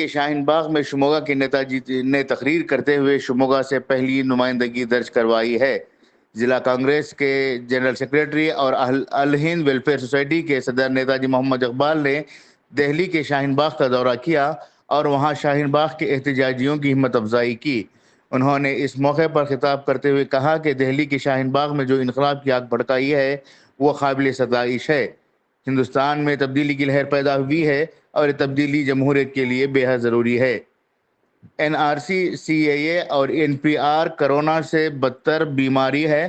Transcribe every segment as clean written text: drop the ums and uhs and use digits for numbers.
के शाहीन बाग में शिमोगा के नेताजी ने तकरीर करते हुए शिमोगा से पहली नुमाइंदगी दर्ज करवाई है। जिला कांग्रेस के जनरल सेक्रेटरी और अल हिंद वेलफेयर सोसाइटी के सदर नेताजी मोहम्मद इकबाल ने दिल्ली के शाहीन बाग का दौरा किया और वहां शाहीन बाग के एहतजाजियों की हिम्मत अफजाई की। उन्होंने इस मौके पर खिताब करते हुए कहा कि दिल्ली के शाहीन बाग में जो इनकलाब की आग भड़काई है वो काबिल सताइश है। हिंदुस्तान में तब्दीली की लहर पैदा हुई है और ये तब्दीली जमहूरियत के लिए बेहद ज़रूरी है। एनआरसी, सीएए और एनपीआर कोरोना से बदतर बीमारी है।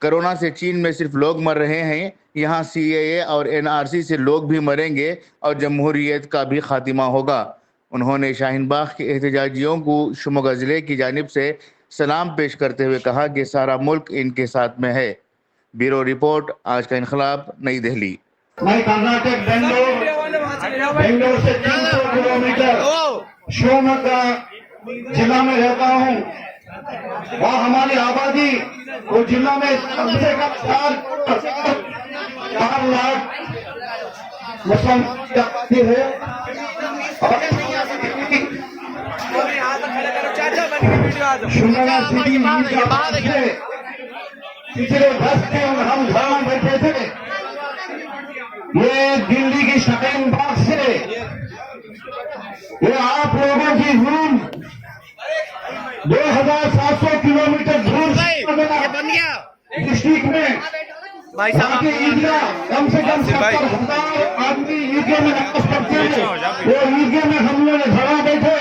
कोरोना से चीन में सिर्फ लोग मर रहे हैं, यहाँ सीएए और एनआरसी से लोग भी मरेंगे और जमहूरियत का भी खात्मा होगा। उन्होंने शाहीन बाग के एहतजाजियों को शिमोगा ज़िले की जानिब से सलाम पेश करते हुए कहा कि सारा मुल्क इनके साथ में है। ब्यूरो रिपोर्ट, आज का इनकलाब, नई दिल्ली। मैं कर्नाटक बेंगलोर से 300 किलोमीटर शिवमोगा जिला में रहता हूँ। वहाँ हमारी आबादी वो जिला में कम से कम 4 लाख मुस्लिम है। शिमोगा सिटी से पिछले 10 दिन हम घर में बैठे थे। ये दिल्ली की शाहीन बाग से ये आप लोगों की रूम 2700 किलोमीटर दूर डिस्ट्रिक्ट में ईदगाह कम से कम 70,000 आदमी ईदगाह में नमाज पढ़ते हैं। वो ईदगाह में हम लोग घड़ा बैठे,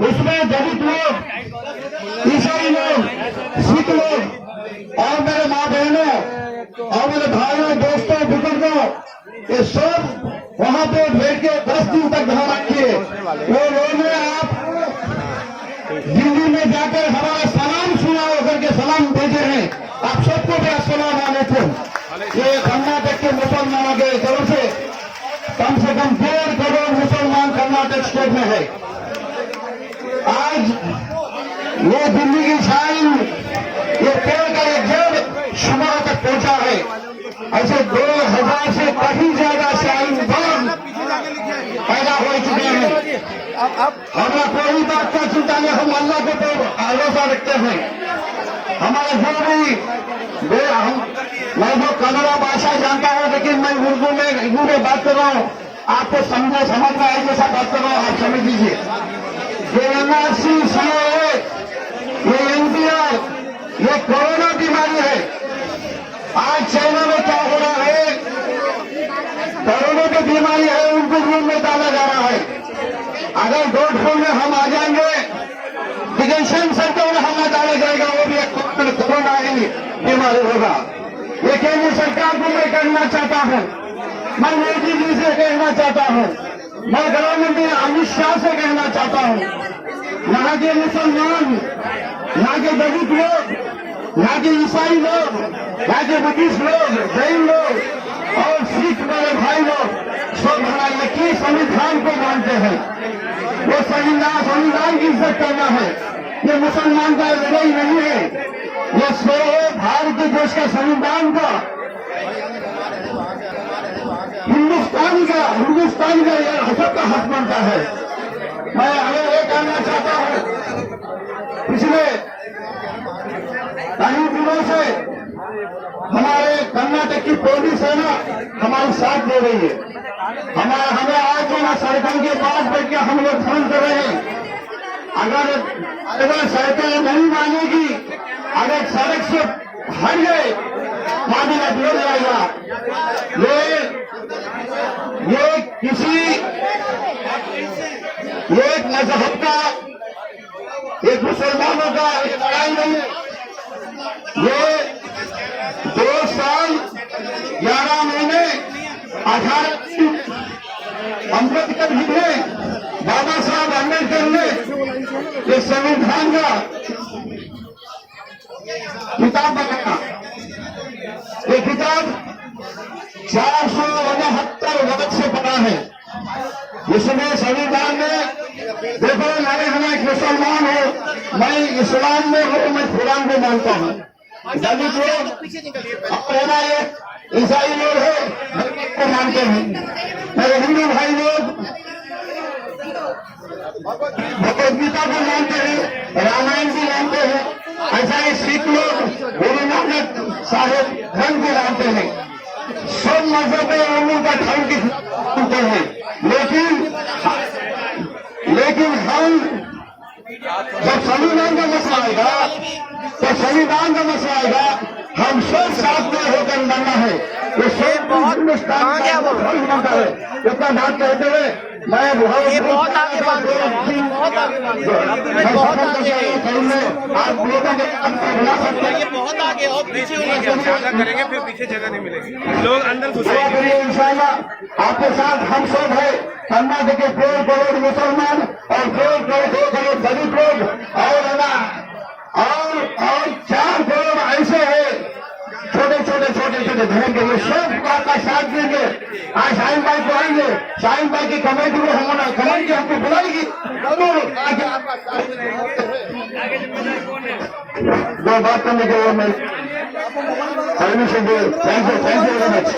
उसमें दलित लोग, ईसाई लोग, सिख लोग और मेरे माँ बहनों और मेरे भाइयों, दोस्तों, बुजुर्गों, ये सब वहां पे बैठ के 10 दिन तक घर रखिए। वो लोगों ने आप दिल्ली में जाकर हमारा सलाम सुनाओ करके सलाम भेजे हैं। आप सबको भी अस्सलाम वालेकुम। ये कर्नाटक के मुसलमानों के तरफ से कम 1.5 करोड़ मुसलमान कर्नाटक स्टेट में है। आज ये दिल्ली की शाइन ये पेड़ का एक जड़ शिमोगा तक पहुंचा है। ऐसे 2000 से काफी ज्यादा शाइन बाग पैदा हो चुके हैं। हमारा कोई बात का चिंता नहीं, हम अल्लाह के तो भरोसा रखते हैं। हमारे जो भी मैं जो कन्नड़ा भाषा जानता हूँ, लेकिन मैं उर्दू में बात कर रहा हूँ। आपको समझ में आए जैसा बात कर रहा हूँ, आप समझ लीजिए। ये एनआरसी, सीएए, ये एनपीआर, ये कोरोना बीमारी है। आज चाइना में क्या हो रहा है, कोरोना की बीमारी है, उनको रूम में डाला जा रहा है। अगर जोधपुर में हम आ जाएंगे, डिटेंशन सेंटर में हमें डाला जाएगा, वो भी एक कोरोना ही बीमारी होगा। ये केंद्र सरकार को मैं कहना चाहता हूँ, मैं मोदी जी से कहना चाहता हूँ, मैं गृह मंत्री अमित शाह से कहना चाहता हूँ, यहाँ के मुसलमान, यहाँ के दलित लोग, यहाँ के ईसाई लोग, यहाँ के बुद्धिस्ट लोग, जैन लोग और सिख वाले भाई लोग सब हमारे की संविधान को मानते हैं। वो संविधान की इज्जत करना है। ये मुसलमान का लड़ाई नहीं है, ये भारत देश का संविधान का, हिंदुस्तान का यह सबका हक बनता है। मैं हमें ये कहना चाहता हूँ, पिछले कई दिनों से हमारे कर्नाटक की पुलिस सेना हमारी साथ दे रही है। हमें आज जो ना सरकार के पास बैठ के हम लोग फोन कर रहे हैं। अगर सरकार नहीं मानेगी, अगर सड़क से हट गए, मामला बिगड़ जाएगा। ये किसी एक मजहब का, एक मुसलमानों का एक लड़ाई नहीं है। ये 2 साल 11 महीने 18 अम्बेडकर जी ने, बाबा साहब अम्बेडकर ने ये संविधान का किताब बनाया। ये किताब 469 वर्ष से बना है। इसमें संविधान में देखो, हम एक मुसलमान हो, मैं इस्लाम में हूँ, मैं कुरान को मानता हूँ। दलित लोग अपना एक ईसाई लोग है को मानते हैं। मेरे हिंदू भाई लोग भगवद गीता को मानते हैं, रामायण भी मानते हैं, ऐसा ही सिख लोग गुरु नानक साहेब धर्म को मानते हैं। सब मजहब में उन लोगों का धर्म की मानते हैं, लेकिन हम जब संविधान का मसला आएगा तो संविधान का मसला आएगा, हम सब साथ में होकर लड़ना है। ये सब हिंदुस्तान का धर्म बनता है। इतना बात कहते हुए मैं बहुत आगे बात कर रहा हूं, बहुत आगे बात कर रहा हूं, मैं बहुत आगे आप लोगों के बना सकते हैं, ये बहुत आगे और पीछे ज्यादा करेंगे फिर पीछे जगह नहीं मिलेगी, लोग अंदर घुसेंगे। इंशाल्लाह आपके साथ हम सब है। कर्नाटक के 2 करोड़ मुसलमान और 2 करोड़ दलित लोग और 4 करोड़ ऐसे है छोटे धर्म के लोग, सब आपका साथ देंगे। आज शाहीन भाई को आएंगे, शाहीन भाई की कमेटी में हम कमेटी हमको बुलाएगी, जो बात करने के लिए मैं permission they. Thank you very much.